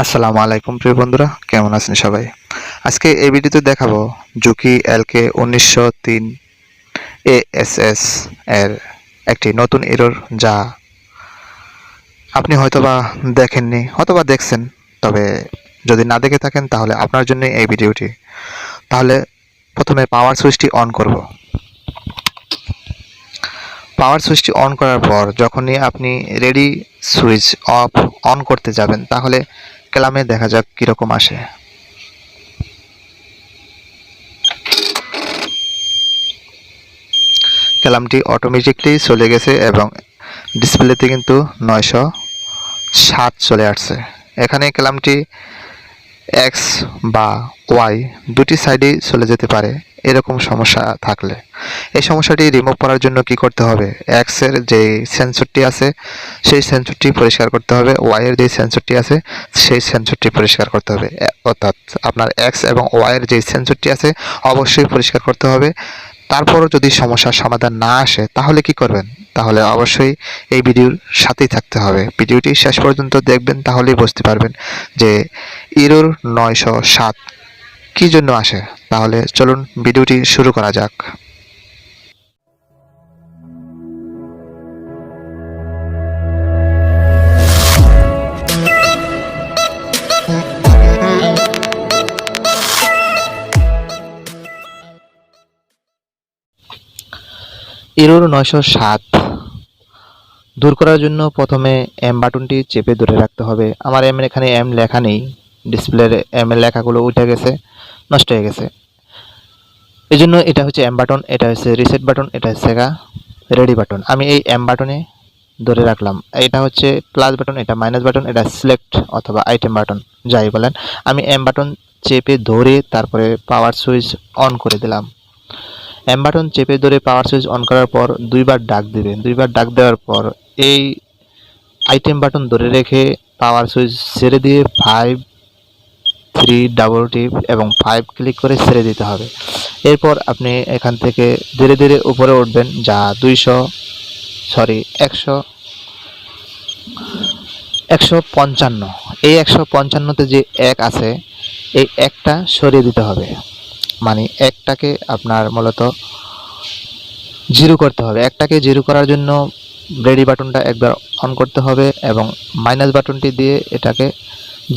আসসালামু আলাইকুম প্রিয় বন্ধুরা, কেমন আছেন সবাই? আজকে এই ভিডিওতে দেখাবো জুকি LK-1900 এর একটি নতুন এরর, যা আপনি হয়তোবা দেখেননি অথবা দেখছেন। তবে যদি না দেখে থাকেন তাহলে আপনার জন্য এই ভিডিওটি। তাহলে প্রথমে পাওয়ার সুইচটি অন করব। পাওয়ার সুইচটি অন করার পর যখনই আপনি রেডি সুইচ অফ অন করতে যাবেন, তাহলে ক্লামে দেখা যাক কীরকম আসে। ক্যালামটি অটোমেটিকলি চলে গেছে এবং ডিসপ্লেতে কিন্তু 907 চলে আসছে। এখানে ক্যালামটি এক্স বা ওয়াই দুটি সাইডেই চলে যেতে পারে। এরকম সমস্যা থাকলে এই সমস্যাটি রিমুভ করার জন্য কি করতে হবে? এক্সের যে সেন্সরটি আছে সেই সেন্সরটি পরিষ্কার করতে হবে, ওয়াইয়ের যে সেন্সরটি আছে সেই সেন্সরটি পরিষ্কার করতে হবে। অর্থাৎ আপনার এক্স এবং ওয়াইয়ের যে সেন্সরটি আছে অবশ্যই পরিষ্কার করতে হবে। তারপরও যদি সমস্যার সমাধান না আসে তাহলে কি করবেন? তাহলে অবশ্যই এই ভিডিওর সাথেই থাকতে হবে। ভিডিওটি শেষ পর্যন্ত দেখবেন, তাহলেই বুঝতে পারবেন যে এরর 907 কী জন্য আসে। তাহলে চলুন ভিডিওটি শুরু করা যাক। এরর 907 দূর করার জন্য প্রথমে এম বাটনটি চেপে ধরে রাখতে হবে। আমার এখানে এম লেখা নেই, ডিসপ্লের এম এর লেখাগুলো উঠে গেছে, নষ্ট হয়ে গেছে। এই জন্য এটা হচ্ছে এম বাটন, এটা হচ্ছে রিসেট বাটন, এটা হচ্ছে রেডি বাটন। আমি এই এম বাটনে ধরে রাখলাম। এটা হচ্ছে প্লাস বাটন, এটা মাইনাস বাটন, এটা সিলেক্ট অথবা আইটেম বাটন যাই বলেন। আমি এম বাটন চেপে ধরে তারপরে পাওয়ার সুইচ অন করে দিলাম। এম বাটন চেপে ধরে পাওয়ার সুইচ অন করার পর দুইবার ডাক দিবেন। দুইবার ডাক দেওয়ার পর এই আইটেম বাটন ধরে রেখে পাওয়ার সুইচ ছেড়ে দিয়ে 5 3 ডাবল টিপ এবং 5 ক্লিক করে ছেড়ে দিতে হবে। এরপর আপনি এখান থেকে ধীরে ধীরে উপরে উঠবেন, যা 155। এই 155তে যে এক আছে এই একটা সরিয়ে দিতে হবে। মানে একটাকে আপনার মূলত জিরো করতে হবে। একটাকে জিরো করার জন্য রেডি বাটনটা একবার অন করতে হবে এবং মাইনাস বাটনটি দিয়ে এটাকে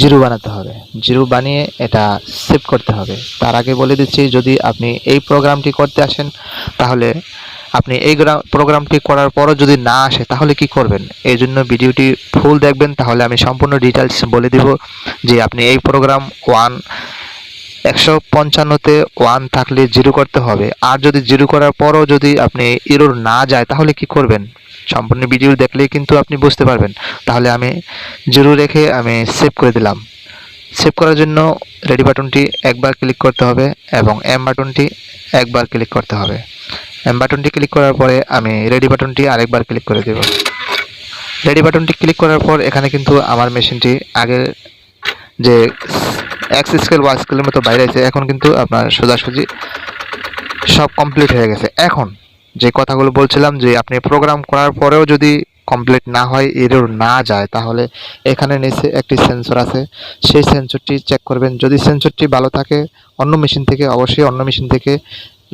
জিরো বানাতে হবে। জিরো বানিয়ে এটা সেভ করতে হবে। তার আগে বলে দিচ্ছি, যদি আপনি এই প্রোগ্রামটি করতে আসেন তাহলে আপনি এই প্রোগ্রামটি করার পরও যদি না আসে তাহলে কি করবেন? এই জন্য ভিডিওটি ফুল দেখবেন, তাহলে আমি সম্পূর্ণ ডিটেলস বলে দিব যে আপনি এই প্রোগ্রাম 155তে 1 থাকলে জিরো করতে হবে। আর যদি জিরো করার পরও যদি আপনি এরর না যায় তাহলে কি করবেন? সম্পূর্ণ ভিডিও দেখলেই কিন্তু আপনি বুঝতে পারবেন। তাহলে আমি জিরো রেখে আমি সেভ করে দিলাম। সেভ করার জন্য রেডি বাটনটি একবার ক্লিক করতে হবে এবং এম বাটনটি একবার ক্লিক করতে হবে। এম বাটনটি ক্লিক করার পরে আমি রেডি বাটনটি আরেকবার ক্লিক করে দেব। রেডি বাটনটি ক্লিক করার পর এখানে কিন্তু আমার মেশিনটি আগের যে এক্স স্কেল ওয়াই স্কেলের মতো বাইরে আছে, এখন কিন্তু আপনার সোজাসুজি সব কমপ্লিট হয়ে গেছে। এখন যে কথাগুলো বলছিলাম যে আপনি প্রোগ্রাম করার পরেও যদি কমপ্লিট না হয়, এরর না যায়, তাহলে এখানে নিচে একটি সেন্সর আছে, সেই সেন্সরটি চেক করবেন। যদি সেন্সরটি ভালো থাকে অন্য মেশিন থেকে অবশ্যই অন্য মেশিন থেকে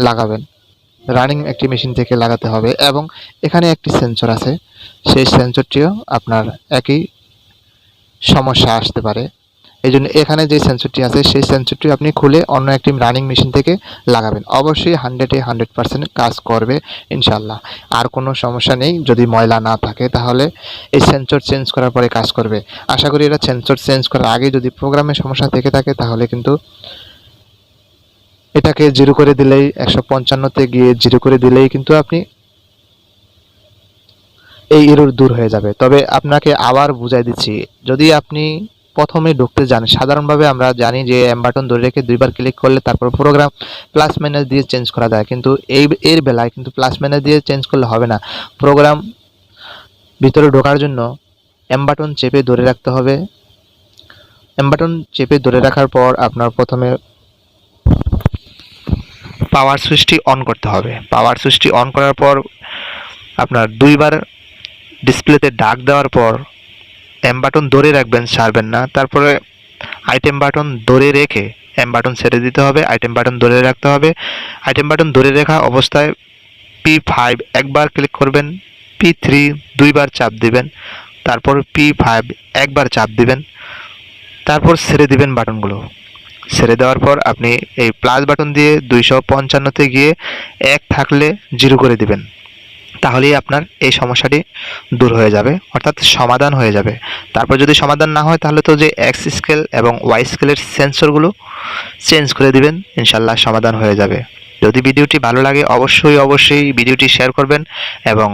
লাগাবেন। রানিং একটি মেশিন থেকে লাগাতে হবে। এবং এখানে একটি সেন্সর আছে, সেই সেন্সরটিও আপনার একই সমস্যা আসতে পারে। এই জন্য এখানে যে সেন্সরটি আছে সেই সেন্সরটি আপনি খুলে অন্য একটি রানিং মেশিন থেকে লাগাবেন। অবশ্যই 100% কাজ করবে ইনশাল্লাহ। আর কোনো সমস্যা নেই। যদি ময়লা না থাকে তাহলে এই সেন্সর চেঞ্জ করার পরে কাজ করবে। আশা করি এটা সেন্সর চেঞ্জ করার আগে যদি প্রোগ্রামে সমস্যা থেকে থাকে তাহলে কিন্তু এটাকে জিরো করে দিলেই 155তে গিয়ে জিরো করে দিলেই কিন্তু আপনি এই এরর দূর হয়ে যাবে। তবে আপনাকে আবার বুঝাই দিচ্ছি, যদি আপনি প্রথমে ঢুকতে যান, সাধারণভাবে আমরা জানি যে এম বাটন ধরে রেখে দুইবার ক্লিক করলে তারপর প্রোগ্রাম প্লাস মাইনাস দিয়ে চেঞ্জ করা যায়, কিন্তু এর বেলায় কিন্তু প্লাস মাইনাস দিয়ে চেঞ্জ করলে হবে না। প্রোগ্রাম ভিতরে ঢোকার জন্য এম বাটন চেপে ধরে রাখতে হবে। এম বাটন চেপে ধরে রাখার পর আপনার প্রথমে পাওয়ার সুইচটি অন করতে হবে। পাওয়ার সুইচটি অন করার পর আপনার দুইবার ডিসপ্লেতে ডাক দেওয়ার পর এম বাটন ধরে রাখবেন, ছাড়বেন না। তারপরে আইটেম বাটন ধরে রেখে এম বাটন ছেড়ে দিতে হবে, আইটেম বাটন ধরে রাখতে হবে। আইটেম বাটন ধরে রাখা অবস্থায় P5 একবার ক্লিক করবেন, P3 দুইবার চাপ দিবেন, তারপর P5 একবার চাপ দিবেন, তারপর ছেড়ে দিবেন বাটনগুলো। ছেড়ে দেওয়ার পর আপনি এই প্লাস বাটন দিয়ে 255-তে গিয়ে 1 থাকলে 0 করে দিবেন। তাহলেই আপনার এই সমস্যাটি দূর হয়ে যাবে, অর্থাৎ সমাধান হয়ে যাবে। তারপর যদি সমাধান না হয় তাহলে তো যে এক্স স্কেল এবং ওয়াই স্কেলের সেন্সরগুলো চেঞ্জ করে দিবেন, ইনশাল্লাহ সমাধান হয়ে যাবে। যদি ভিডিওটি ভালো লাগে অবশ্যই ভিডিওটি শেয়ার করবেন, এবং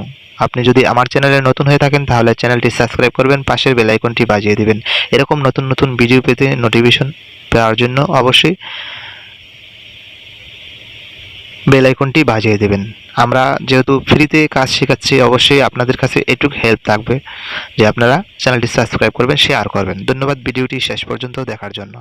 আপনি যদি আমার চ্যানেলে নতুন হয়ে থাকেন তাহলে চ্যানেলটি সাবস্ক্রাইব করবেন, পাশের বেল আইকনটি বাজিয়ে দিবেন। এরকম নতুন ভিডিও পেতে নোটিফিকেশন পাওয়ার জন্য অবশ্যই বেল আইকনটি বাজিয়ে দেবেন। আমরা যেহেতু ফ্রিতে কাজ শেখাচ্ছি, অবশ্যই আপনাদের কাছে এটুকু হেল্প থাকবে যে আপনারা চ্যানেলটি সাবস্ক্রাইব করবেন, শেয়ার করবেন। ধন্যবাদ ভিডিওটি শেষ পর্যন্ত দেখার জন্য।